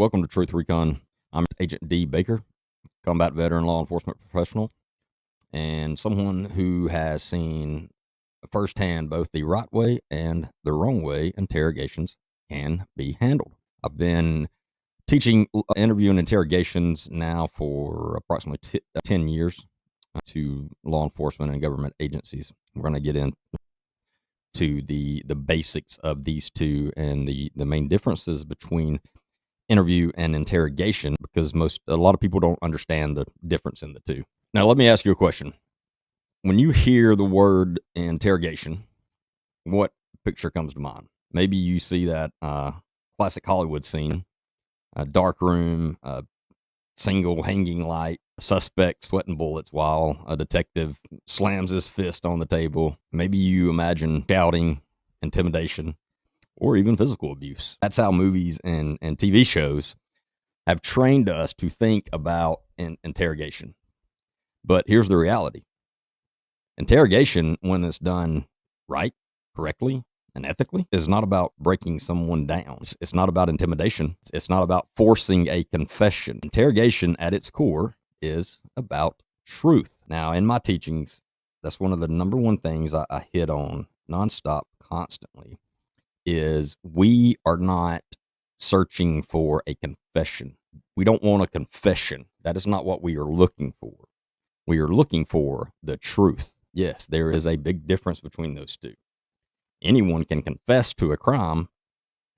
Welcome to Truth Recon. I'm Agent D. Baker, combat veteran law enforcement professional, and someone who has seen firsthand both the right way and the wrong way interrogations can be handled. I've been teaching interview and interrogations now for approximately 10 years to law enforcement and government agencies. We're going to get into the basics of these two and the main differences between interview and interrogation, because a lot of people don't understand the difference in the two. Now, let me ask you a question. When you hear the word interrogation, what picture comes to mind? Maybe you see that classic Hollywood scene, a dark room, a single hanging light, a suspect sweating bullets while a detective slams his fist on the table. Maybe you imagine shouting, intimidation, or even physical abuse. That's how movies and TV shows have trained us to think about interrogation. But here's the reality. Interrogation, when it's done right, correctly, and ethically, is not about breaking someone down. It's not about intimidation. It's not about forcing a confession. Interrogation at its core is about truth. Now, in my teachings, that's one of the number one things I hit on nonstop, constantly, is we are not searching for a confession. We don't want a confession. That is not what we are looking for. We are looking for the truth. Yes, there is a big difference between those two. Anyone can confess to a crime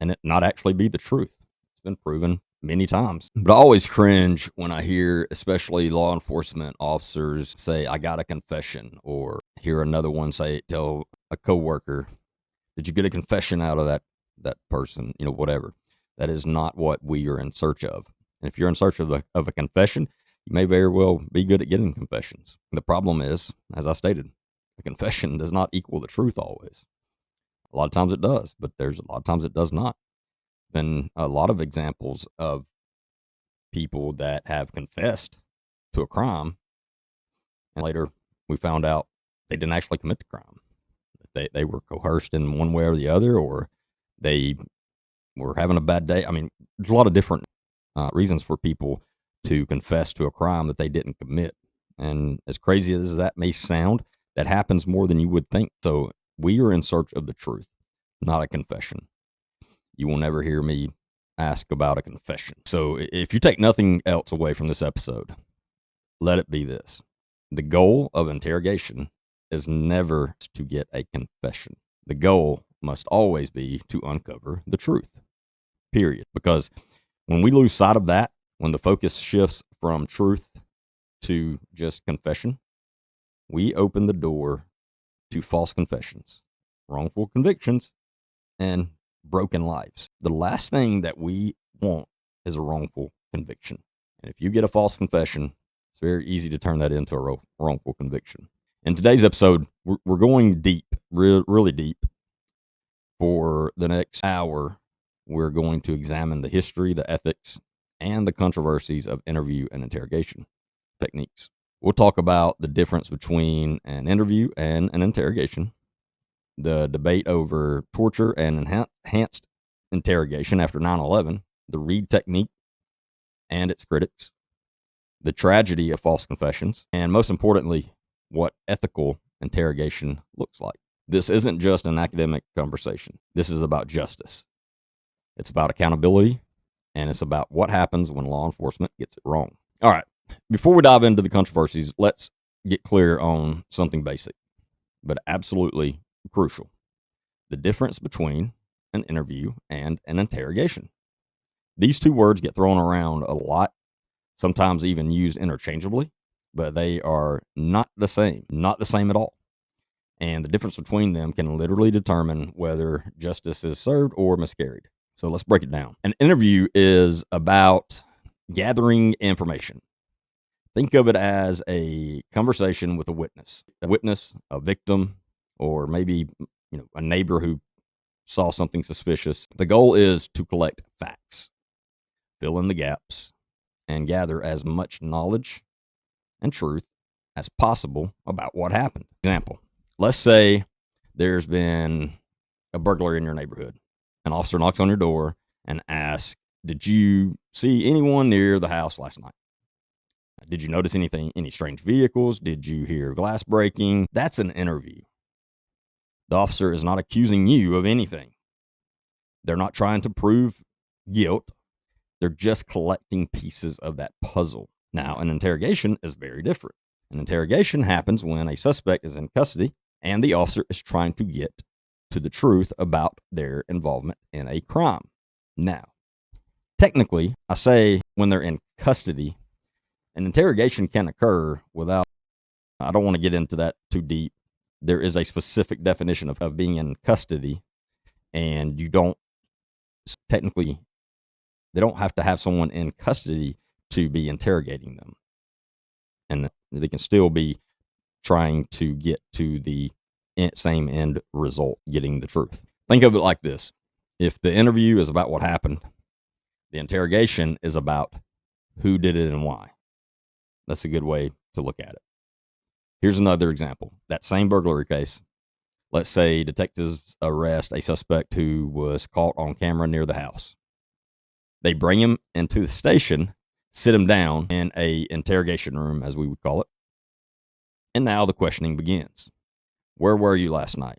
and it not actually be the truth. It's been proven many times. But I always cringe when I hear, especially law enforcement officers, say, "I got a confession," or hear another one tell a coworker, "Did you get a confession out of that person?" Whatever. That is not what we are in search of. And if you're in search of a confession, you may very well be good at getting confessions. The problem is, as I stated, a confession does not equal the truth always. A lot of times it does, but there's a lot of times it does not. Been a lot of examples of people that have confessed to a crime, and later we found out they didn't actually commit the crime. They were coerced in one way or the other, or they were having a bad day. I mean, there's a lot of different reasons for people to confess to a crime that they didn't commit. And as crazy as that may sound, that happens more than you would think. So we are in search of the truth, not a confession. You will never hear me ask about a confession. So if you take nothing else away from this episode, let it be this. The goal of interrogation is never to get a confession. The goal must always be to uncover the truth, period. Because when we lose sight of that, when the focus shifts from truth to just confession, we open the door to false confessions, wrongful convictions, and broken lives. The last thing that we want is a wrongful conviction. And if you get a false confession, it's very easy to turn that into a wrongful conviction. In today's episode, we're going deep, really deep. For the next hour, we're going to examine the history, the ethics, and the controversies of interview and interrogation techniques. We'll talk about the difference between an interview and an interrogation, the debate over torture and enhanced interrogation after 9/11, the Reid Technique and its critics, the tragedy of false confessions, and most importantly, what ethical interrogation looks like. This isn't just an academic conversation. This is about justice. It's about accountability, and it's about what happens when law enforcement gets it wrong. All right, before we dive into the controversies, let's get clear on something basic, but absolutely crucial. The difference between an interview and an interrogation. These two words get thrown around a lot, sometimes even used interchangeably, but they are not the same at all. And the difference between them can literally determine whether justice is served or miscarried. So let's break it down. An interview is about gathering information. Think of it as a conversation with a witness, a victim, or maybe a neighbor who saw something suspicious. The goal is to collect facts, fill in the gaps, and gather as much knowledge and truth as possible about what happened. Example, let's say there's been a burglary in your neighborhood. An officer knocks on your door and asks, Did you see anyone near the house last night? Did you notice any strange vehicles? Did you hear glass breaking? That's an interview. The officer is not accusing you of anything. They're not trying to prove guilt. They're just collecting pieces of that puzzle. Now, an interrogation is very different. An interrogation happens when a suspect is in custody and the officer is trying to get to the truth about their involvement in a crime. Now, technically, I say when they're in custody, an interrogation can occur without, I don't want to get into that too deep. There is a specific definition of being in custody, and you don't technically, they don't have to have someone in custody to be interrogating them. And they can still be trying to get to the same end result, getting the truth. Think of it like this. If the interview is about what happened, the interrogation is about who did it and why. That's a good way to look at it. Here's another example. That same burglary case. Let's say detectives arrest a suspect who was caught on camera near the house. They bring him into the station, sit him down in a interrogation room, as we would call it. And now the questioning begins. Where were you last night?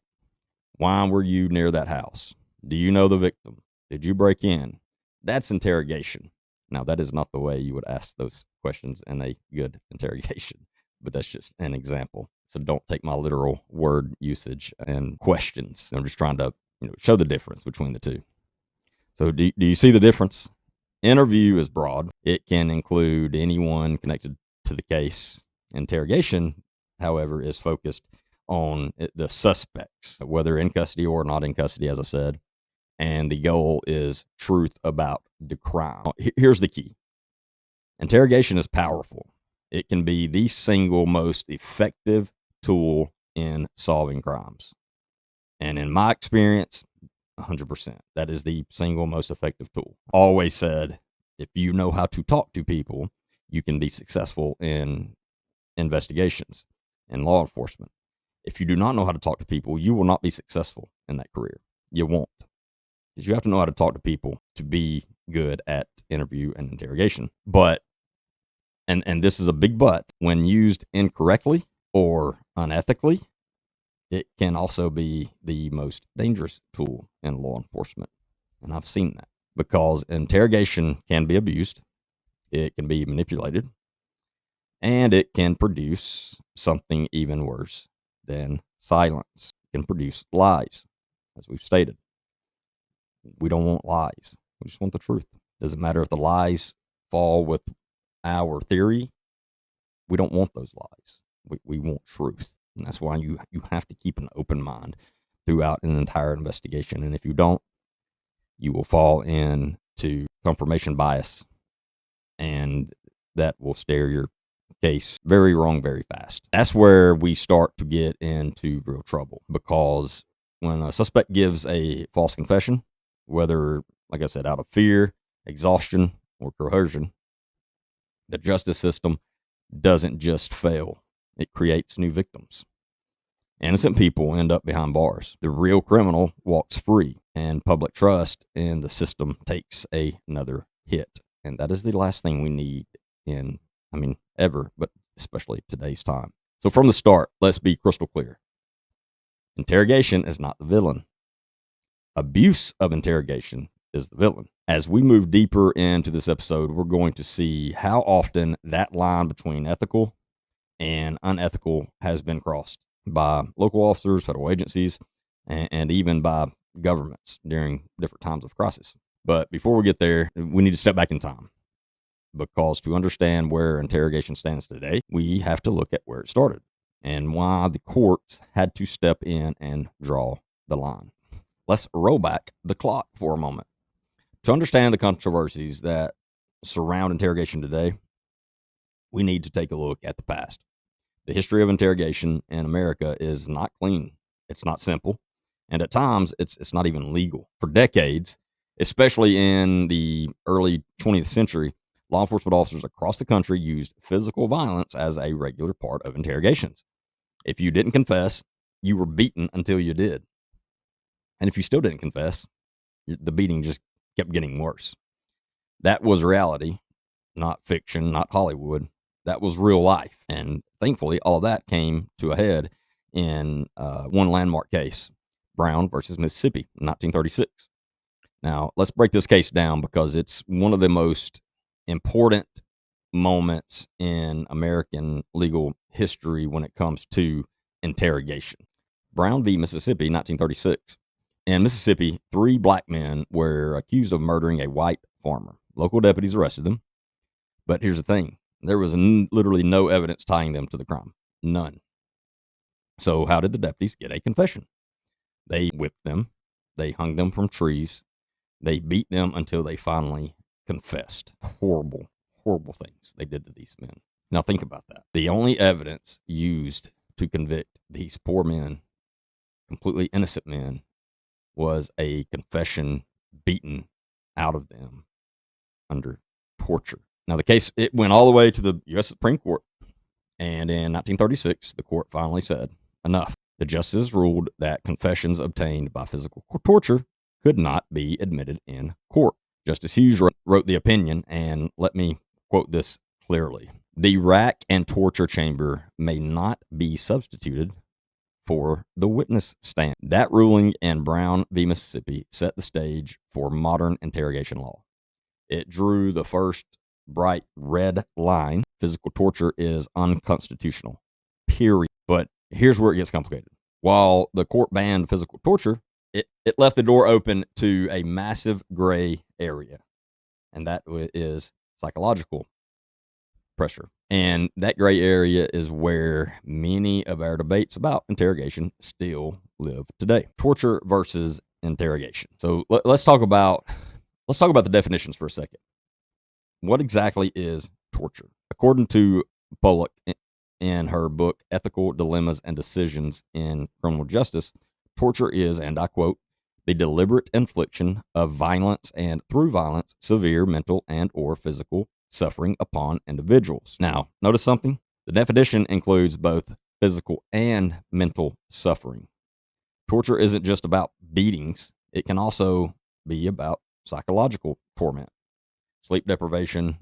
Why were you near that house? Do you know the victim? Did you break in? That's interrogation. Now, that is not the way you would ask those questions in a good interrogation, but that's just an example. So don't take my literal word usage and questions. I'm just trying to show the difference between the two. So do you see the difference? Interview is broad. It can include anyone connected to the case. Interrogation, however, is focused on the suspects, whether in custody or not in custody, as I said. And the goal is truth about the crime. Here's the key. Interrogation is powerful. It can be the single most effective tool in solving crimes. And in my experience, 100%, that is the single most effective tool. Always said, if you know how to talk to people, you can be successful in investigations and law enforcement. If you do not know how to talk to people, you will not be successful in that career. You won't. Because you have to know how to talk to people to be good at interview and interrogation. But, and this is a big but, when used incorrectly or unethically, it can also be the most dangerous tool in law enforcement. And I've seen that because interrogation can be abused, it can be manipulated, and it can produce something even worse than silence. It can produce lies, as we've stated. We don't want lies. We just want the truth. Doesn't matter if the lies fall with our theory. We don't want those lies. We want truth. And that's why you have to keep an open mind throughout an entire investigation. And if you don't, you will fall into confirmation bias, and that will steer your case very wrong very fast. That's where we start to get into real trouble, because when a suspect gives a false confession, whether, like I said, out of fear, exhaustion, or coercion, the justice system doesn't just fail. It creates new victims. Innocent people end up behind bars. The real criminal walks free, and public trust in the system takes another hit. And that is the last thing we need ever, but especially today's time. So from the start, let's be crystal clear. Interrogation is not the villain. Abuse of interrogation is the villain. As we move deeper into this episode, we're going to see how often that line between ethical and unethical has been crossed by local officers, federal agencies, and even by governments during different times of crisis. But before we get there, we need to step back in time, because to understand where interrogation stands today, we have to look at where it started and why the courts had to step in and draw the line. Let's roll back the clock for a moment. To understand the controversies that surround interrogation today, we need to take a look at the past. The history of interrogation in America is not clean. It's not simple. And at times, it's not even legal. For decades, especially in the early 20th century, law enforcement officers across the country used physical violence as a regular part of interrogations. If you didn't confess, you were beaten until you did. And if you still didn't confess, the beating just kept getting worse. That was reality, not fiction, not Hollywood. That was real life. And thankfully, all of that came to a head in one landmark case, Brown versus Mississippi, 1936. Now, let's break this case down because it's one of the most important moments in American legal history when it comes to interrogation. Brown v. Mississippi, 1936. In Mississippi, 3 black men were accused of murdering a white farmer. Local deputies arrested them. But here's the thing. There was literally no evidence tying them to the crime. None. So how did the deputies get a confession? They whipped them. They hung them from trees. They beat them until they finally confessed. Horrible, horrible things they did to these men. Now think about that. The only evidence used to convict these poor men, completely innocent men, was a confession beaten out of them under torture. Now the case, it went all the way to the U.S. Supreme Court. And in 1936, the court finally said, enough. The justices ruled that confessions obtained by physical torture could not be admitted in court. Justice Hughes wrote the opinion, and let me quote this clearly. The rack and torture chamber may not be substituted for the witness stand. That ruling in Brown v. Mississippi set the stage for modern interrogation law. It drew the first bright red line. Physical torture is unconstitutional, period. But here's where it gets complicated. While the court banned physical torture, it left the door open to a massive gray area, and that is psychological pressure. And that gray area is where many of our debates about interrogation still live today. Torture versus interrogation. So let's talk about the definitions for a second. What exactly is torture? According to Pollock in her book Ethical Dilemmas and Decisions in Criminal Justice, torture is, and I quote, the deliberate infliction of violence and, through violence, severe mental and or physical suffering upon individuals. Now, notice something? The definition includes both physical and mental suffering. Torture isn't just about beatings. It can also be about psychological torment, sleep deprivation,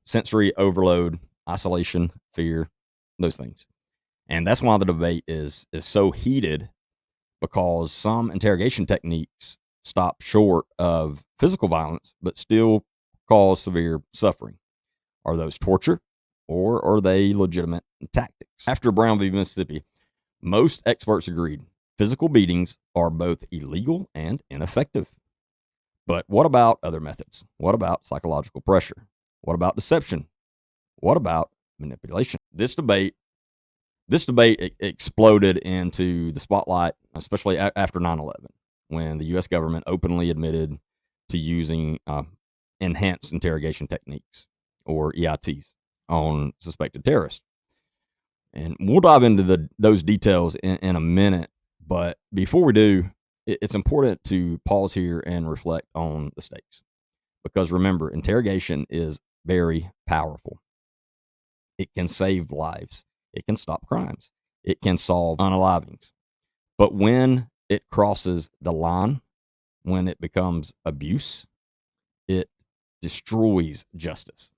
sensory overload, isolation, fear, those things. And that's why the debate is so heated, because some interrogation techniques stop short of physical violence but still cause severe suffering. Are those torture, or are they legitimate tactics? After Brown v. Mississippi, most experts agreed physical beatings are both illegal and ineffective. But what about other methods? What about psychological pressure? What about deception? What about manipulation? This debate exploded into the spotlight, especially after 9/11, when the U.S. government openly admitted to using enhanced interrogation techniques, or EITs, on suspected terrorists. And we'll dive into those details in a minute. But before we do, it's important to pause here and reflect on the stakes. Because remember, interrogation is very powerful. It can save lives. It can stop crimes. It can solve unalivings. But when it crosses the line, when it becomes abuse, it destroys justice.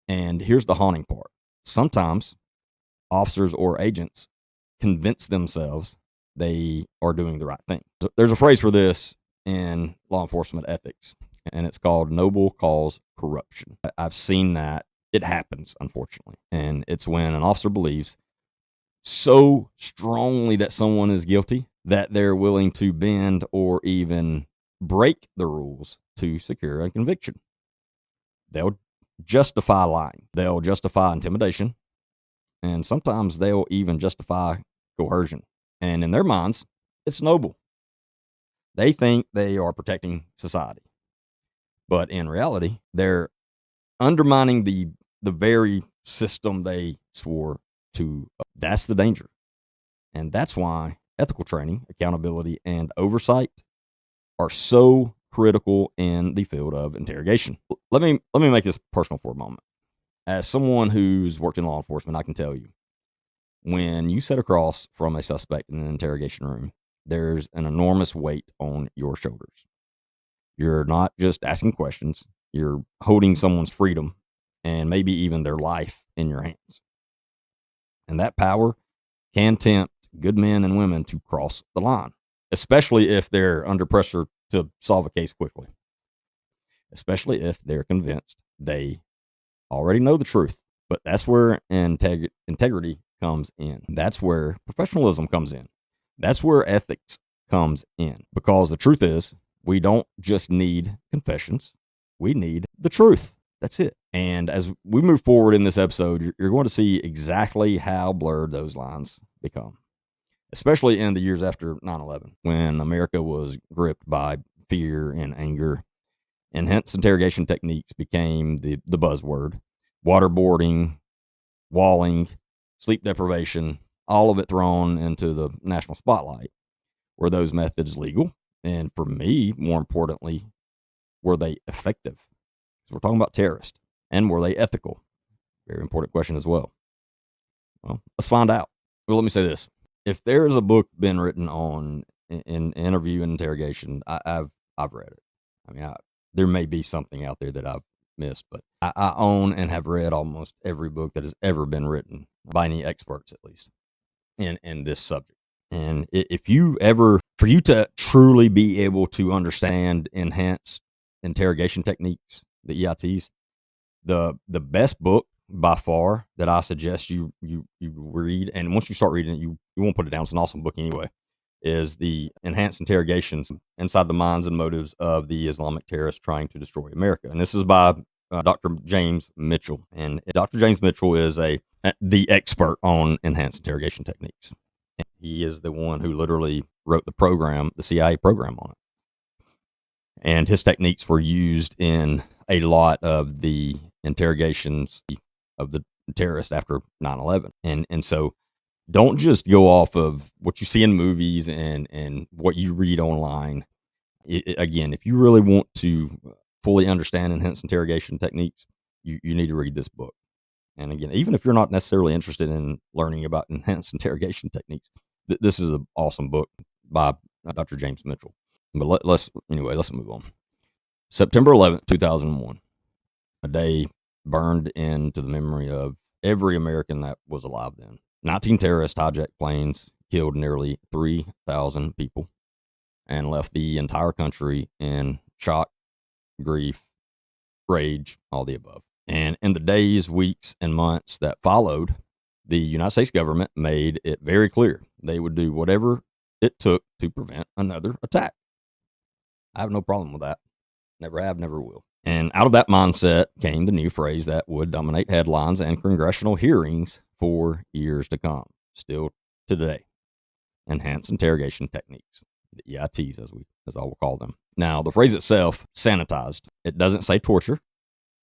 And here's the haunting part. Sometimes officers or agents convince themselves they are doing the right thing. So there's a phrase for this in law enforcement ethics, and it's called noble cause corruption. I've seen that. It happens, unfortunately. And it's when an officer believes so strongly that someone is guilty that they're willing to bend or even break the rules to secure a conviction. They'll justify lying. They'll justify intimidation. And sometimes they'll even justify coercion. And in their minds, it's noble. They think they are protecting society. But in reality, they're undermining the very system they swore to. That's the danger. And that's why ethical training, accountability, and oversight are so critical in the field of interrogation. Let me make this personal for a moment. As someone who's worked in law enforcement, I can tell you, when you sit across from a suspect in an interrogation room, there's an enormous weight on your shoulders. You're not just asking questions. You're holding someone's freedom and maybe even their life in your hands. And that power can tempt good men and women to cross the line, especially if they're under pressure to solve a case quickly, especially if they're convinced they already know the truth. But that's where integrity comes in. That's where professionalism comes in. That's where ethics comes in. Because the truth is, we don't just need confessions, we need the truth. That's it. And as we move forward in this episode, you're going to see exactly how blurred those lines become, especially in the years after 9/11, when America was gripped by fear and anger. And hence, interrogation techniques became the buzzword. Waterboarding, walling, sleep deprivation, all of it thrown into the national spotlight. Were those methods legal? And for me, more importantly, were they effective? So we're talking about terrorists. And were they ethical? Very important question as well. Well, let's find out. Well, let me say this. If there's a book been written on in interview and interrogation, I've read it. I mean, there may be something out there that I've missed, but I own and have read almost every book that has ever been written by any experts, at least in this subject. And if you ever, for you to truly be able to understand enhanced interrogation techniques, the EITs, the best book by far that I suggest you read, and once you start reading it, you won't put it down. It's an awesome book anyway. Is the Enhanced Interrogations Inside the Minds and Motives of the Islamic Terrorists Trying to Destroy America. And this is by Dr. James Mitchell. And Dr. James Mitchell is the expert on enhanced interrogation techniques. And he is the one who literally wrote the program, the CIA program on it. And his techniques were used in a lot of the interrogations of the terrorists after 9/11. And so don't just go off of what you see in movies and what you read online. Again, if you really want to fully understand enhanced interrogation techniques, you need to read this book. And again, even if you're not necessarily interested in learning about enhanced interrogation techniques, this is an awesome book by Dr. James Mitchell. But let's move on. September 11th, 2001, a day burned into the memory of every American that was alive then. 19 terrorists hijacked planes, killed nearly 3,000 people, and left the entire country in shock, grief, rage, all the above. And in the days, weeks, and months that followed, the United States government made it very clear they would do whatever it took to prevent another attack. I have no problem with that. Never have, never will. And out of that mindset came the new phrase that would dominate headlines and congressional hearings for years to come, still today. Enhanced interrogation techniques, the EITs, as I will call them. Now, the phrase itself, sanitized. It doesn't say torture.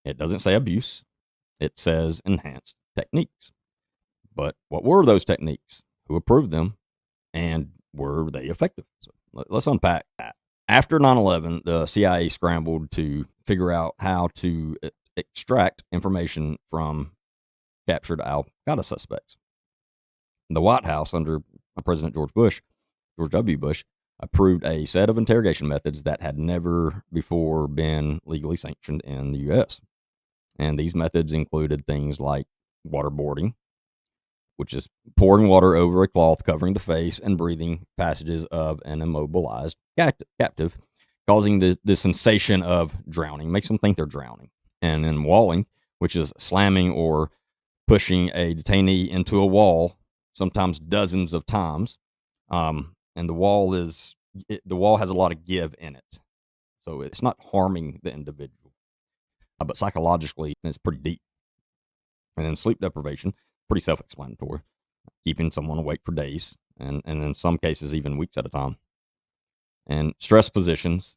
It doesn't say abuse. It says enhanced techniques. But what were those techniques? Who approved them? And were they effective? So let's unpack that. After 9/11, the CIA scrambled to figure out how to extract information from captured al-Qaeda suspects. The White House, under President George W. Bush, approved a set of interrogation methods that had never before been legally sanctioned in the U.S. And these methods included things like waterboarding, which is pouring water over a cloth covering the face and breathing passages of an immobilized captive, causing the sensation of drowning, makes them think they're drowning. And then walling, which is slamming or pushing a detainee into a wall, sometimes dozens of times. And the wall has a lot of give in it, so it's not harming the individual, but psychologically it's pretty deep. And then sleep deprivation, pretty self-explanatory, keeping someone awake for days and in some cases even weeks at a time. And stress positions,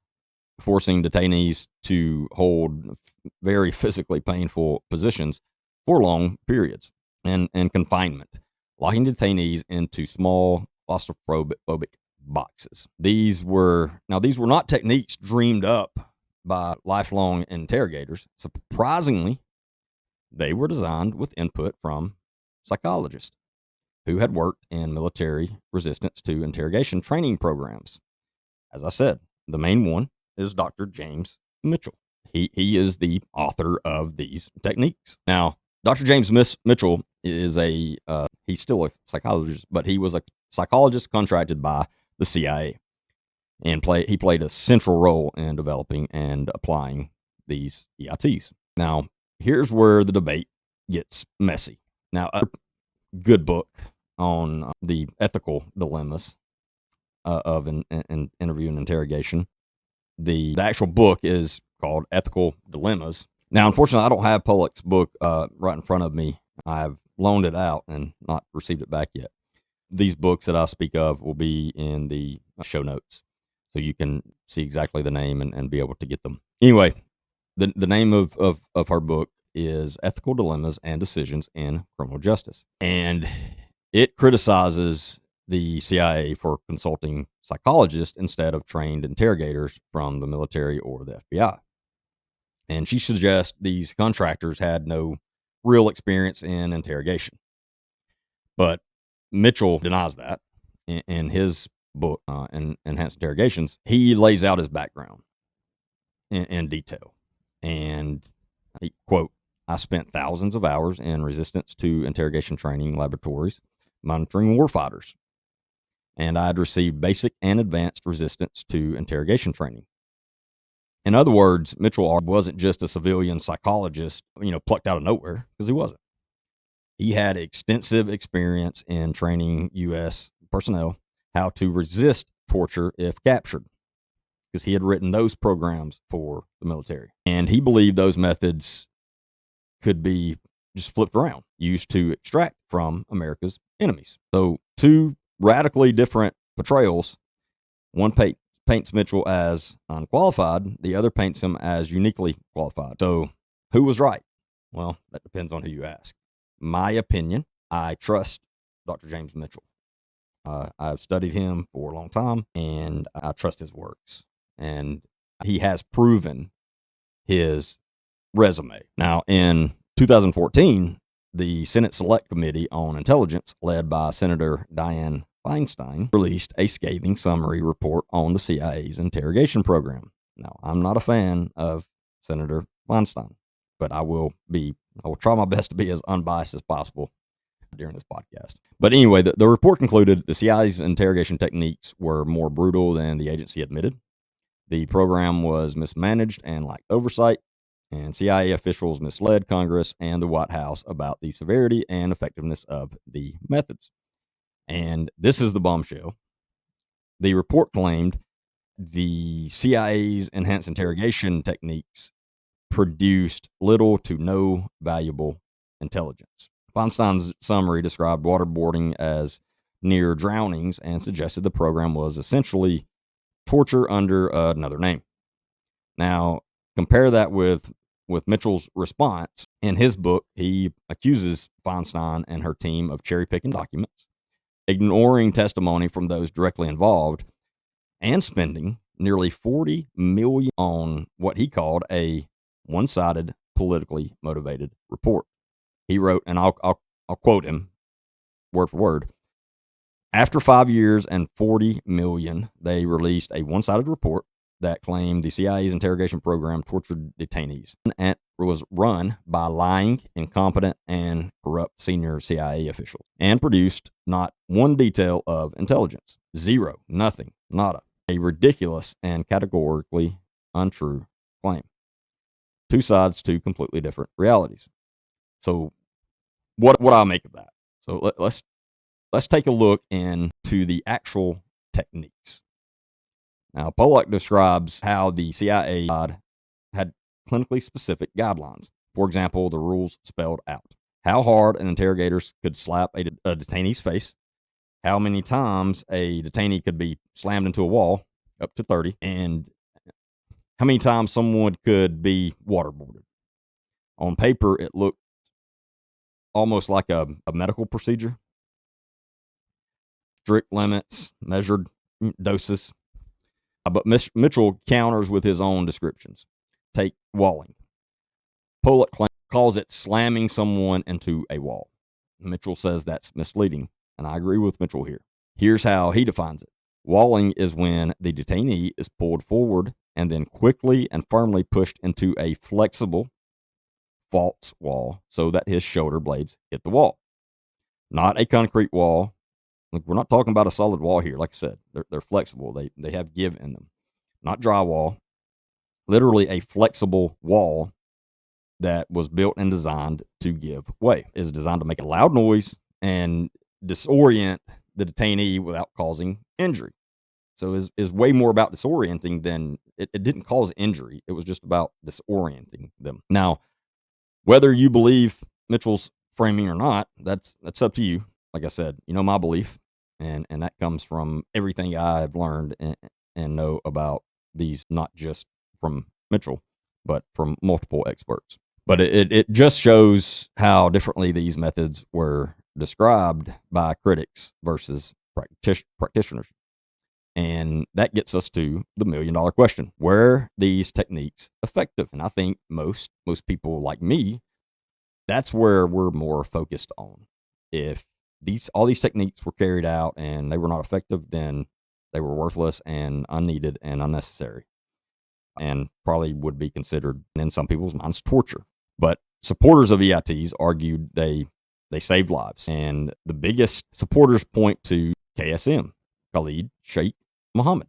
forcing detainees to hold very physically painful positions for long periods. And confinement, locking detainees into small claustrophobic boxes. These were not techniques dreamed up by lifelong interrogators. Surprisingly, they were designed with input from psychologists who had worked in military resistance to interrogation training programs. As I said, the main one is Dr. James Mitchell. He is the author of these techniques. Now, Dr. James Mitchell is he's still a psychologist, but he was a psychologist contracted by the CIA, and he played a central role in developing and applying these EITs. Now, here's where the debate gets messy. Now, a good book on the ethical dilemmas of an interview and interrogation. The actual book is called Ethical Dilemmas. Now, unfortunately, I don't have Pollack's book right in front of me. I've loaned it out and not received it back yet. These books that I speak of will be in the show notes, so you can see exactly the name and be able to get them. Anyway, the name of her book is Ethical Dilemmas and Decisions in Criminal Justice. And it criticizes the CIA for consulting psychologists instead of trained interrogators from the military or the FBI. And she suggests these contractors had no real experience in interrogation. But Mitchell denies that in his book, Enhanced Interrogations. He lays out his background in detail. And he, quote, I spent thousands of hours in resistance to interrogation training laboratories, monitoring warfighters, and I'd received basic and advanced resistance to interrogation training. In other words, Mitchell wasn't just a civilian psychologist, plucked out of nowhere, because he wasn't. He had extensive experience in training U.S. personnel how to resist torture if captured, because he had written those programs for the military. And he believed those methods could be just flipped around, used to extract from America's enemies. So, two radically different portrayals. One paints Mitchell as unqualified, the other paints him as uniquely qualified. So, who was right? Well, that depends on who you ask. My opinion, I trust Dr. James Mitchell. I've studied him for a long time, and I trust his works. And he has proven his resume. Now, in 2014, the Senate Select Committee on Intelligence, led by Senator Dianne Feinstein, released a scathing summary report on the CIA's interrogation program. Now, I'm not a fan of Senator Feinstein, but I will try my best to be as unbiased as possible during this podcast. But anyway, the report concluded the CIA's interrogation techniques were more brutal than the agency admitted. The program was mismanaged and lacked oversight, and CIA officials misled Congress and the White House about the severity and effectiveness of the methods. And this is the bombshell. The report claimed the CIA's enhanced interrogation techniques produced little to no valuable intelligence. Feinstein's summary described waterboarding as near drownings and suggested the program was essentially torture under another name. Now, compare that with Mitchell's response. In his book, he accuses Feinstein and her team of cherry-picking documents, ignoring testimony from those directly involved, and spending nearly $40 million on what he called a one-sided, politically motivated report. He wrote, and I'll quote him word for word. After 5 years and $40 million, they released a one-sided report that claimed the CIA's interrogation program tortured detainees and was run by lying, incompetent, and corrupt senior CIA officials, and produced not one detail of intelligence. Zero, nothing, nada. A ridiculous and categorically untrue claim. Two sides to completely different realities. So, what I make of that? So let's take a look into the actual techniques. Now, Pollack describes how the CIA had clinically specific guidelines. For example, the rules spelled out how hard an interrogator could slap a detainee's face, how many times a detainee could be slammed into a wall, up to 30, and how many times someone could be waterboarded. On paper, it looked almost like a medical procedure. Strict limits, measured doses. But Mitchell counters with his own descriptions. Take walling. Pollack calls it slamming someone into a wall. Mitchell says that's misleading, and I agree with Mitchell here. Here's how he defines it. Walling is when the detainee is pulled forward and then quickly and firmly pushed into a flexible false wall so that his shoulder blades hit the wall. Not a concrete wall. Look, we're not talking about a solid wall here. Like I said, they're flexible. They have give in them. Not drywall. Literally a flexible wall that was built and designed to give way. It is designed to make a loud noise and disorient the detainee without causing injury. So is way more about disorienting than it didn't cause injury. It was just about disorienting them. Now, whether you believe Mitchell's framing or not, that's up to you. Like I said, you know my belief, and that comes from everything I've learned and know about these, not just from Mitchell, but from multiple experts. But it just shows how differently these methods were described by critics versus practitioners. And that gets us to the $1,000,000 question. Were these techniques effective? And I think most people like me, that's where we're more focused on. If all these techniques were carried out and they were not effective, then they were worthless and unneeded and unnecessary, and probably would be considered, in some people's minds, torture. But supporters of EITs argued they saved lives. And the biggest supporters point to KSM, Khalid Sheikh Mohammed.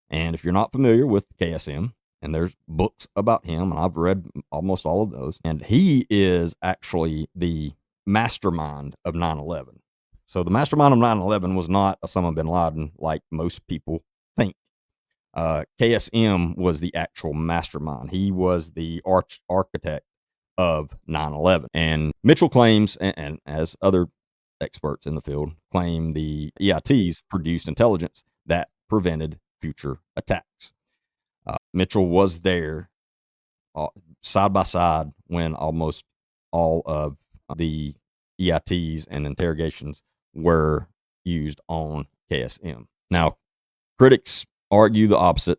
And if you're not familiar with KSM, and there's books about him, and I've read almost all of those, and he is actually the mastermind of 9/11. So the mastermind of 9/11 was not Osama bin Laden like most people think. KSM was the actual mastermind. He was the architect of 9/11. And Mitchell claims, and as other experts in the field claim, the EITs produced intelligence that prevented future attacks. Mitchell was there side by side when almost all of the EITs and interrogations were used on KSM. Now, critics argue the opposite,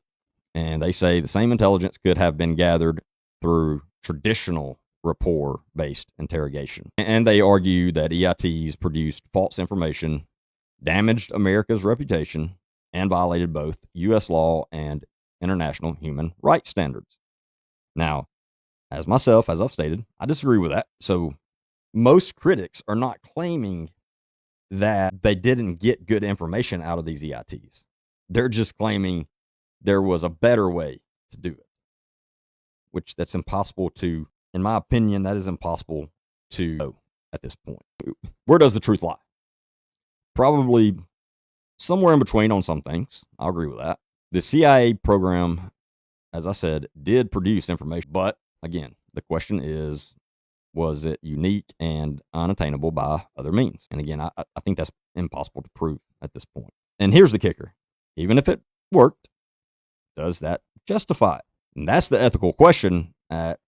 and they say the same intelligence could have been gathered through traditional rapport-based interrogation. And they argue that EITs produced false information, damaged America's reputation, and violated both U.S. law and international human rights standards. Now, as I've stated, I disagree with that. So most critics are not claiming that they didn't get good information out of these EITs. They're just claiming there was a better way to do it, which that's impossible to, in my opinion, that is impossible to know at this point. Where does the truth lie? Probably somewhere in between on some things. I'll agree with that. The CIA program, as I said, did produce information, but again, the question is, was it unique and unattainable by other means? And again, I think that's impossible to prove at this point. And here's the kicker. Even if it worked, does that justify it? And that's the ethical question at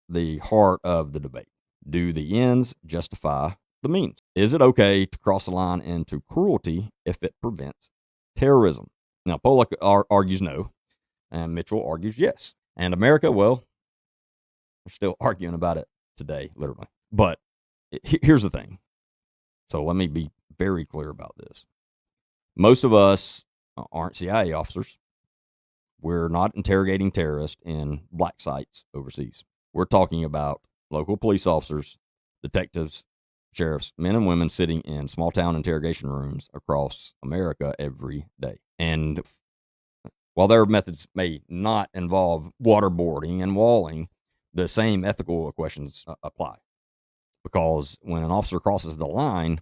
the heart of the debate. Do the ends justify the means? Is it okay to cross the line into cruelty if it prevents terrorism? Now, Pollock argues no, and Mitchell argues yes. And America, well, we're still arguing about it today, literally. But here's the thing. So let me be very clear about this. Most of us aren't CIA officers. We're not interrogating terrorists in black sites overseas. We're talking about local police officers, detectives, sheriffs, men and women sitting in small town interrogation rooms across America every day. And while their methods may not involve waterboarding and walling, the same ethical questions apply. Because when an officer crosses the line,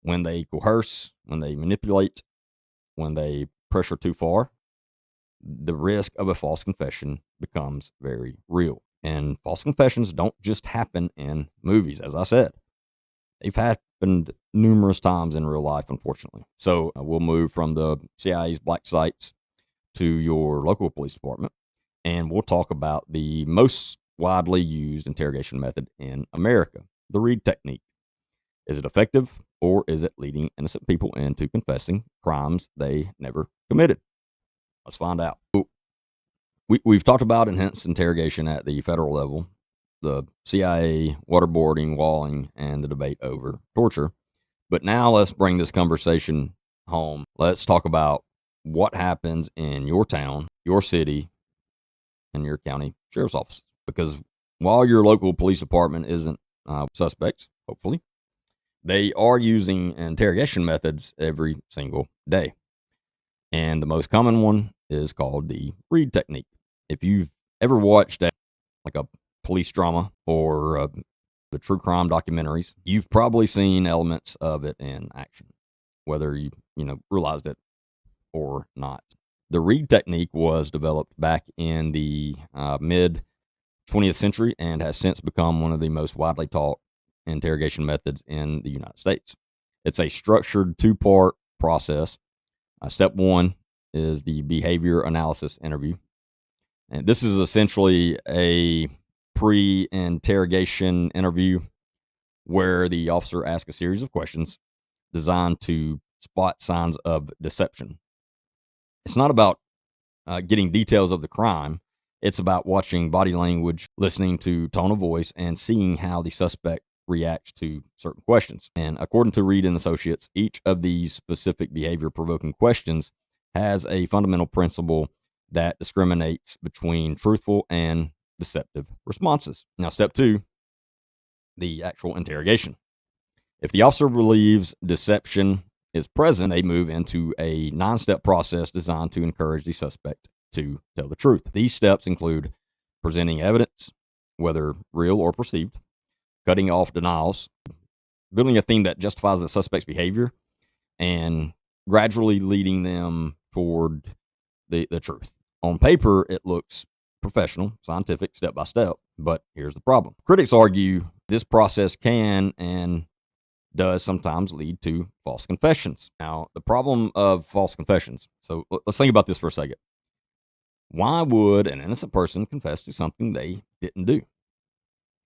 when they coerce, when they manipulate, when they pressure too far, the risk of a false confession becomes very real. And false confessions don't just happen in movies, as I said. They've happened numerous times in real life, unfortunately. So we'll move from the CIA's black sites to your local police department, and we'll talk about the most widely used interrogation method in America, the Reid Technique. Is it effective, or is it leading innocent people into confessing crimes they never committed? Let's find out. We've talked about enhanced interrogation at the federal level, the CIA, waterboarding, walling, and the debate over torture. But now let's bring this conversation home, let's talk about what happens in your town, your city, and your county sheriff's office. Because while your local police department isn't suspects, hopefully, they are using interrogation methods every single day. And the most common one is called the Reid Technique. If you've ever watched like a police drama or the true crime documentaries, you've probably seen elements of it in action, whether you realized it or not. The Reid Technique was developed back in the mid 20th century and has since become one of the most widely taught interrogation methods in the United States. It's a structured two-part process. Step one is the behavior analysis interview. And this is essentially a pre interrogation interview where the officer asks a series of questions designed to spot signs of deception. It's not about getting details of the crime, it's about watching body language, listening to tone of voice, and seeing how the suspect reacts to certain questions. And according to Reid and Associates, each of these specific behavior provoking questions has a fundamental principle that discriminates between truthful and deceptive responses. Now, step two, the actual interrogation. If the officer believes deception is present, they move into a 9-step process designed to encourage the suspect to tell the truth. These steps include presenting evidence, whether real or perceived, cutting off denials, building a theme that justifies the suspect's behavior, and gradually leading them toward the truth. On paper, it looks professional, scientific, step by step, but here's the problem. Critics argue this process can and does sometimes lead to false confessions. Now, the problem of false confessions. So let's think about this for a second. Why would an innocent person confess to something they didn't do?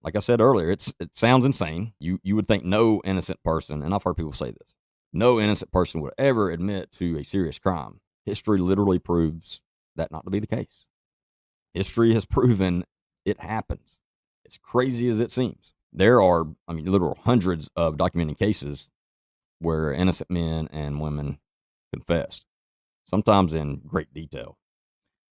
Like I said earlier, it sounds insane. You would think no innocent person, and I've heard people say this, no innocent person would ever admit to a serious crime. History literally proves that not to be the case. History has proven it happens. As crazy as it seems. There are, literal hundreds of documented cases where innocent men and women confessed, sometimes in great detail,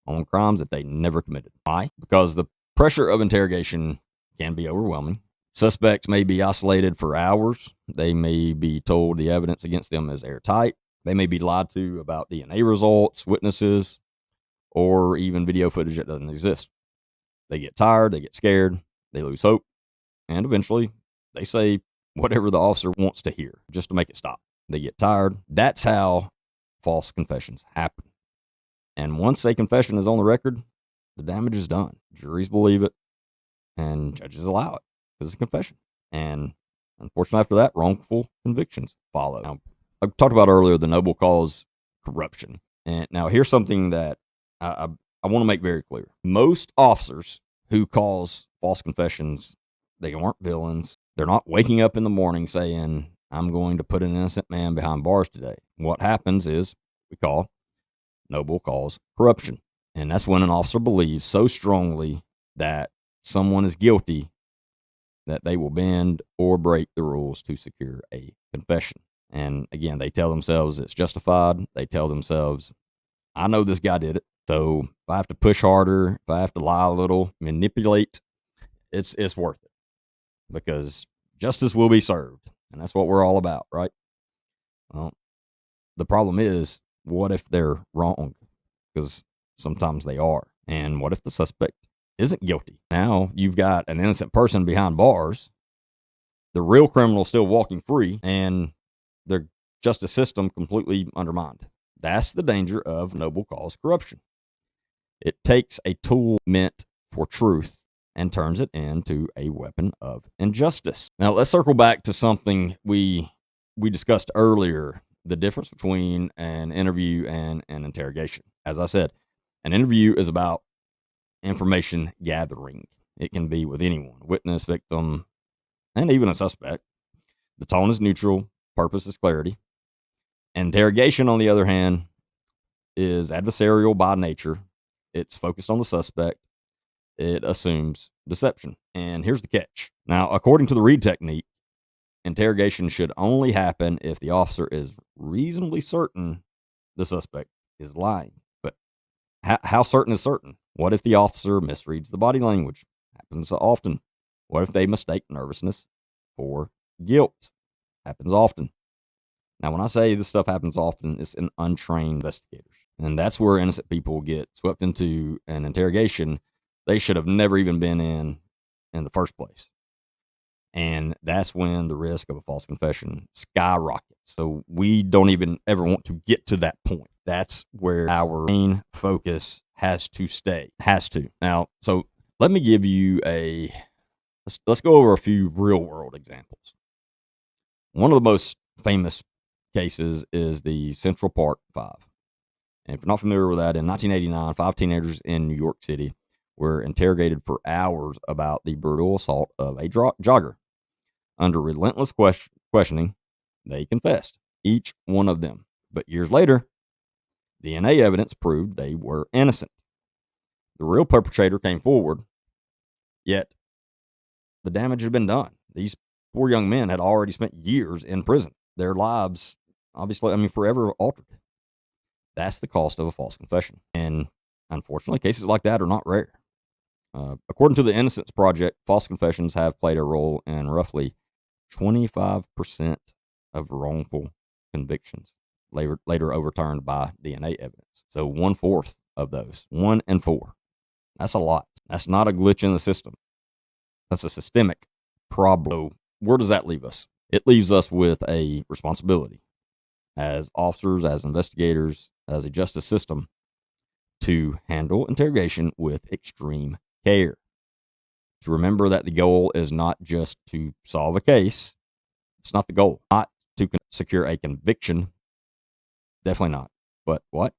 on crimes that they never committed. Why? Because the pressure of interrogation can be overwhelming. Suspects may be isolated for hours. They may be told the evidence against them is airtight. They may be lied to about DNA results, witnesses, or even video footage that doesn't exist. They get tired, they get scared, they lose hope, and eventually they say whatever the officer wants to hear just to make it stop. They get tired. That's how false confessions happen. And once a confession is on the record, the damage is done. Juries believe it, and judges allow it because it's a confession. And unfortunately, after that, wrongful convictions follow. Now, I talked about earlier the noble cause corruption. And now here's something that I want to make very clear. Most officers who cause false confessions, they aren't villains. They're not waking up in the morning saying, I'm going to put an innocent man behind bars today. What happens is we call noble cause corruption. And that's when an officer believes so strongly that someone is guilty that they will bend or break the rules to secure a confession. And again, they tell themselves it's justified. They tell themselves, I know this guy did it. So if I have to push harder, if I have to lie a little, manipulate, it's worth it because justice will be served. And that's what we're all about, right? Well, the problem is, what if they're wrong? Because sometimes they are. And what if the suspect isn't guilty? Now you've got an innocent person behind bars, the real criminal still walking free, and their justice system completely undermined. That's the danger of noble cause corruption. It takes a tool meant for truth and turns it into a weapon of injustice. Now let's circle back to something we discussed earlier, the difference between an interview and an interrogation. As I said, an interview is about information gathering. It can be with anyone, witness, victim, and even a suspect. The tone is neutral, purpose is clarity. Interrogation, on the other hand, is adversarial by nature. It's focused on the suspect. It assumes deception. And here's the catch. Now, according to the Reid Technique, interrogation should only happen if the officer is reasonably certain the suspect is lying. But how certain is certain? What if the officer misreads the body language? Happens often. What if they mistake nervousness for guilt? Happens often. Now, when I say this stuff happens often, it's in untrained investigators. And that's where innocent people get swept into an interrogation they should have never even been in the first place. And that's when the risk of a false confession skyrockets. So we don't even ever want to get to that point. That's where our main focus has to stay. Has to. Now, so let me give you let's go over a few real world examples. One of the most famous cases is the Central Park Five. And if you're not familiar with that, in 1989, 5 teenagers in New York City were interrogated for hours about the brutal assault of a jogger. Under relentless questioning, they confessed, each one of them. But years later, DNA evidence proved they were innocent. The real perpetrator came forward, yet the damage had been done. These poor young men had already spent years in prison. Their lives, obviously, forever altered. That's the cost of a false confession. And unfortunately, cases like that are not rare. According to the Innocence Project, false confessions have played a role in roughly 25% of wrongful convictions, later overturned by DNA evidence. So 1/4 of those, 1 in 4. That's a lot. That's not a glitch in the system. That's a systemic problem. So where does that leave us? It leaves us with a responsibility as officers, as investigators, as a justice system to handle interrogation with extreme care. To remember that the goal is not just to solve a case. It's not the goal. Not to secure a conviction. Definitely not. But what?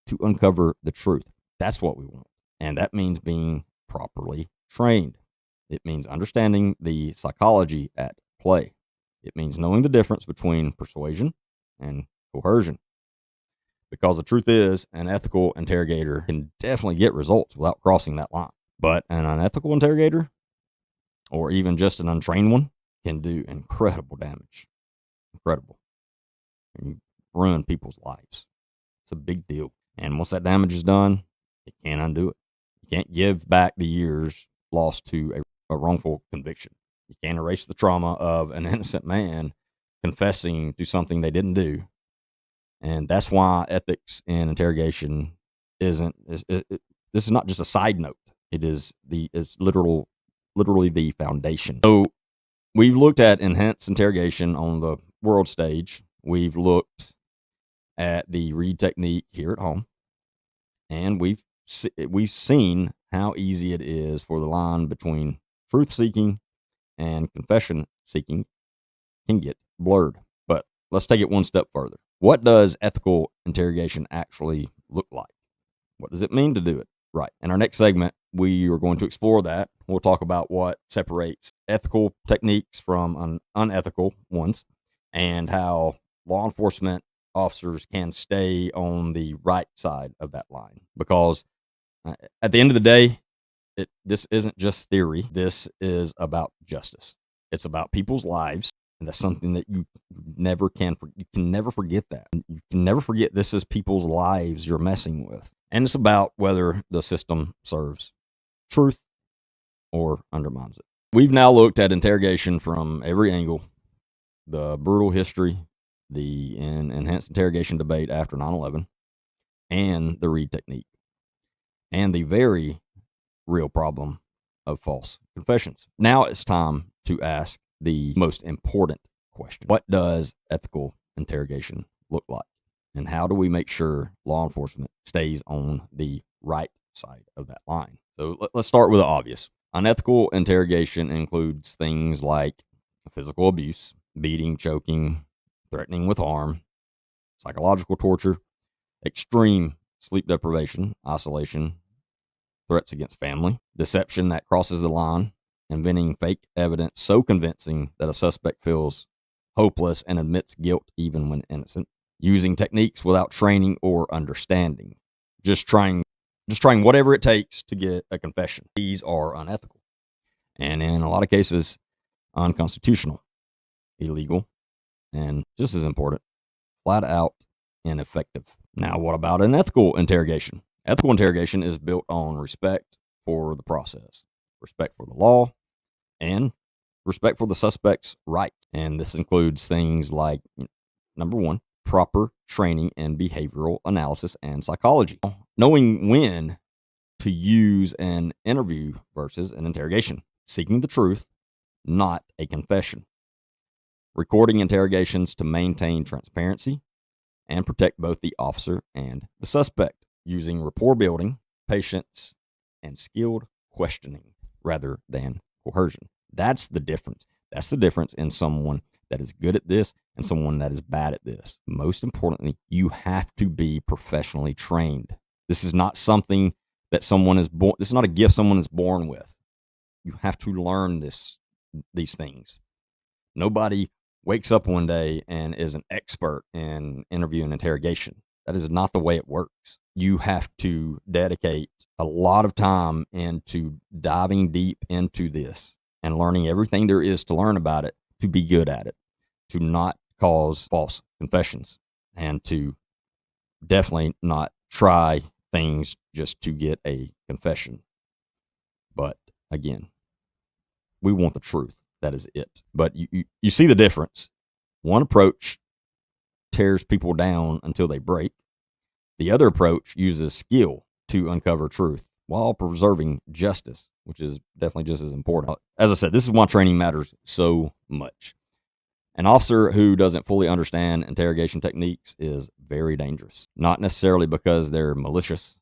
To uncover the truth. That's what we want. And that means being properly trained. It means understanding the psychology at play. It means knowing the difference between persuasion and coercion. Because the truth is, an ethical interrogator can definitely get results without crossing that line. But an unethical interrogator, or even just an untrained one, can do incredible damage. Incredible. And ruin people's lives. It's a big deal. And once that damage is done, you can't undo it. You can't give back the years lost to a wrongful conviction. You can't erase the trauma of an innocent man confessing to something they didn't do. And that's why ethics in interrogation this is not just a side note. It's literally the foundation. So we've looked at enhanced interrogation on the world stage. We've looked at the Reid Technique here at home, and we've seen how easy it is for the line between truth seeking and confession seeking can get blurred. But let's take it one step further. What does ethical interrogation actually look like? What does it mean to do it right? In our next segment, we are going to explore that. We'll talk about what separates ethical techniques from unethical ones and how law enforcement officers can stay on the right side of that line. Because at the end of the day, this isn't just theory. This is about justice. It's about people's lives. And that's something that you can never forget that. You can never forget this is people's lives you're messing with. And it's about whether the system serves truth or undermines it. We've now looked at interrogation from every angle, the brutal history, the enhanced interrogation debate after 9/11, and the Reid Technique, and the very real problem of false confessions. Now it's time to ask the most important question. What does ethical interrogation look like? And how do we make sure law enforcement stays on the right side of that line? So let's start with the obvious. Unethical interrogation includes things like physical abuse, beating, choking, threatening with harm, psychological torture, extreme sleep deprivation, isolation, threats against family, deception that crosses the line, inventing fake evidence so convincing that a suspect feels hopeless and admits guilt even when innocent, using techniques without training or understanding, just trying whatever it takes to get a confession. These are unethical, and in a lot of cases, unconstitutional, illegal, and just as important, flat out ineffective. Now, what about an ethical interrogation? Ethical interrogation is built on respect for the process, respect for the law, and respect for the suspect's right. And this includes things like, number one, proper training in behavioral analysis and psychology, knowing when to use an interview versus an interrogation, seeking the truth, not a confession, recording interrogations to maintain transparency and protect both the officer and the suspect, using rapport building, patience, and skilled questioning rather than coercion. That's the difference. That's the difference in someone that is good at this and someone that is bad at this. Most importantly, you have to be professionally trained. This is not something that someone is born. This is not a gift someone is born with. You have to learn these things. Nobody wakes up one day and is an expert in interview and interrogation. That is not the way it works. You have to dedicate a lot of time into diving deep into this and learning everything there is to learn about it to be good at it, to not cause false confessions, and to definitely not try things just to get a confession. But again, we want the truth. That is it. But you see the difference. One approach tears people down until they break. The other approach uses skill to uncover truth while preserving justice, which is definitely just as important. As I said, this is why training matters so much. An officer who doesn't fully understand interrogation techniques is very dangerous, not necessarily because they're malicious,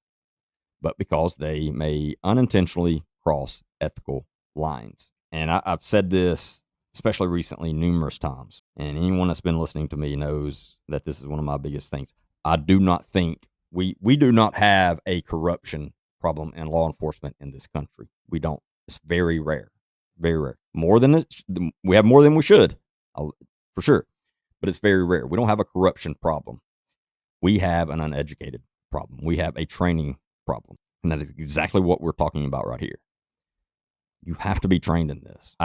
but because they may unintentionally cross ethical lines. And I've said this, especially recently, numerous times. And anyone that's been listening to me knows that this is one of my biggest things. I do not think we do not have a corruption problem in law enforcement in this country. We don't. It's very rare, very rare. We have more than we should, for sure. But it's very rare. We don't have a corruption problem. We have an uneducated problem. We have a training problem. And that is exactly what we're talking about right here. You have to be trained in this.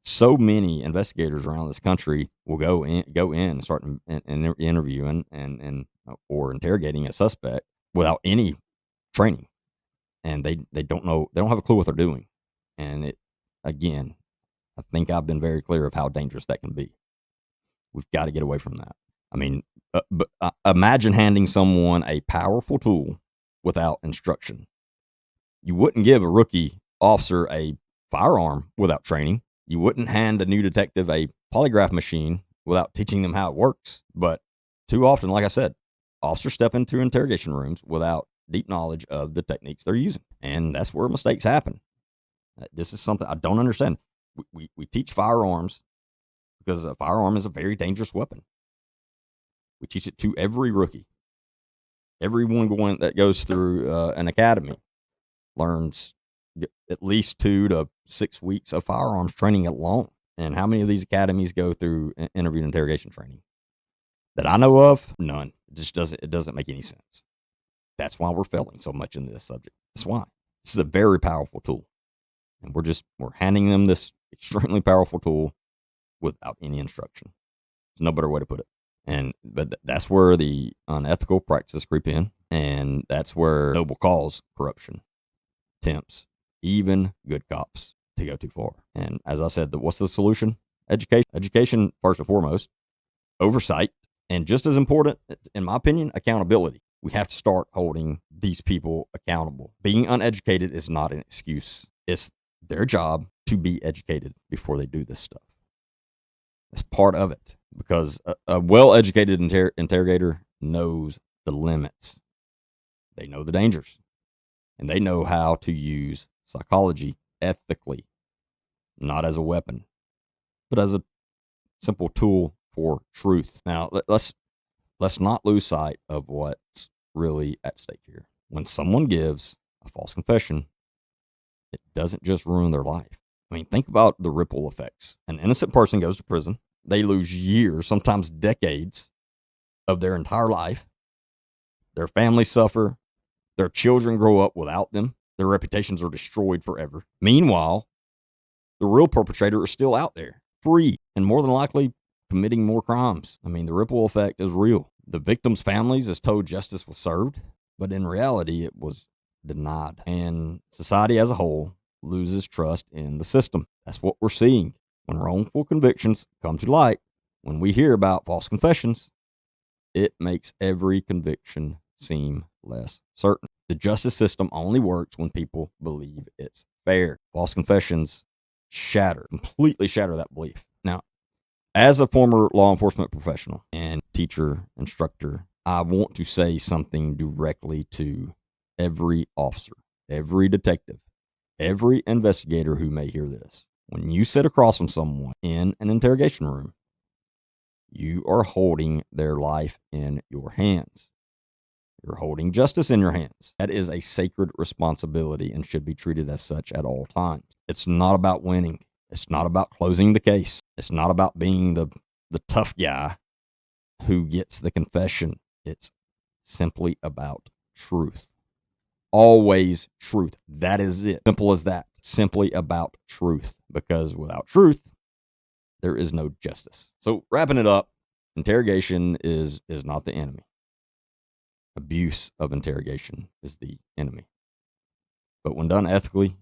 So many investigators around this country will go in and start interviewing and or interrogating a suspect without any training, and they don't know, they don't have a clue what they're doing. And again, I think I've been very clear of how dangerous that can be. We've got to get away from that. I mean, imagine handing someone a powerful tool without instruction. You wouldn't give a rookie officer a firearm without training. You wouldn't hand a new detective a polygraph machine without teaching them how it works. But too often, like I said, officers step into interrogation rooms without deep knowledge of the techniques they're using. And that's where mistakes happen. This is something I don't understand. We teach firearms because a firearm is a very dangerous weapon. We teach it to every rookie. Everyone that goes through an academy learns at least 2 to 6 weeks of firearms training alone. And how many of these academies go through interview and interrogation training? That I know of, none. It doesn't make any sense. That's why we're failing so much in this subject. That's why. This is a very powerful tool. And we're handing them this extremely powerful tool without any instruction. There's no better way to put it. But that's where the unethical practices creep in, and that's where noble cause corruption tempts even good cops to go too far. And as I said, what's the solution? Education first and foremost, oversight, and just as important, in my opinion, accountability. We have to start holding these people accountable. Being uneducated is not an excuse. It's their job to be educated before they do this stuff. It's part of it, because a well-educated interrogator knows the limits. They know the dangers, and they know how to use psychology ethically, not as a weapon, but as a simple tool for truth. Now, let's not lose sight of what's really at stake here. When someone gives a false confession, it doesn't just ruin their life. I mean, think about the ripple effects. An innocent person goes to prison. They lose years, sometimes decades, of their entire life. Their families suffer. Their children grow up without them. Their reputations are destroyed forever. Meanwhile, the real perpetrator is still out there, free, and more than likely committing more crimes. I mean, the ripple effect is real. The victims' families is told justice was served, but in reality, it was denied. And society as a whole loses trust in the system. That's what we're seeing. When wrongful convictions come to light, when we hear about false confessions, it makes every conviction seem less certain. The justice system only works when people believe it's fair. False confessions completely shatter that belief. Now, as a former law enforcement professional and teacher, instructor, I want to say something directly to every officer, every detective, every investigator who may hear this. When you sit across from someone in an interrogation room, you are holding their life in your hands. You're holding justice in your hands. That is a sacred responsibility and should be treated as such at all times. It's not about winning. It's not about closing the case. It's not about being the tough guy who gets the confession. It's simply about truth. Always truth. That is it. Simple as that. Simply about truth. Because without truth, there is no justice. So wrapping it up, interrogation is not the enemy. Abuse of interrogation is the enemy. But when done ethically,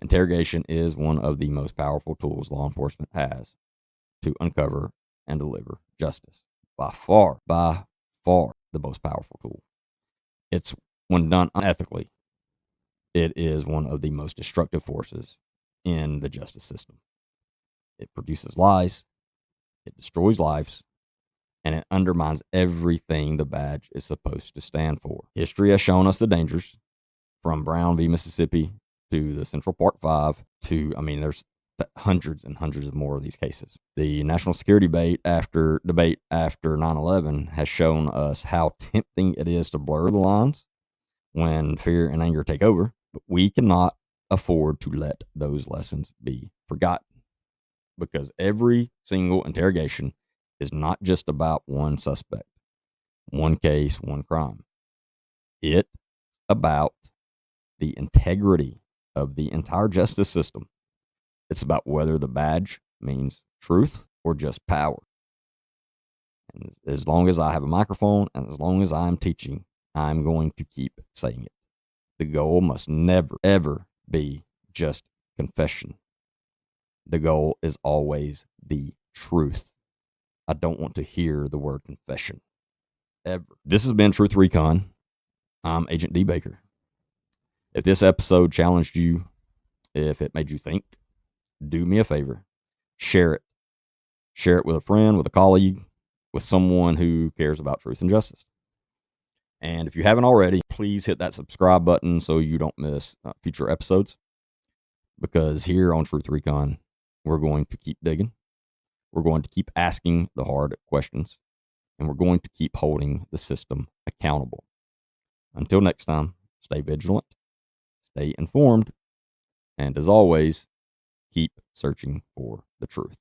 interrogation is one of the most powerful tools law enforcement has to uncover and deliver justice. By far the most powerful tool. It's when done unethically, it is one of the most destructive forces in the justice system. It produces lies, it destroys lives, and it undermines everything the badge is supposed to stand for. History has shown us the dangers, from Brown v. Mississippi to the Central Park Five to, there's hundreds and hundreds of more of these cases. The national security debate after 9/11 has shown us how tempting it is to blur the lines when fear and anger take over, but we cannot afford to let those lessons be forgotten, because every single interrogation is not just about one suspect, one case, one crime. It's about the integrity of the entire justice system. It's about whether the badge means truth or just power. And as long as I have a microphone and as long as I'm teaching, I'm going to keep saying it. The goal must never, ever be just confession. The goal is always the truth. I don't want to hear the word confession ever. This has been Truth Recon. I'm Agent D. Baker. If this episode challenged you, if it made you think, do me a favor. Share it. Share it with a friend, with a colleague, with someone who cares about truth and justice. And if you haven't already, please hit that subscribe button so you don't miss future episodes. Because here on Truth Recon, we're going to keep digging. We're going to keep asking the hard questions. And we're going to keep holding the system accountable. Until next time, stay vigilant, stay informed, and as always, keep searching for the truth.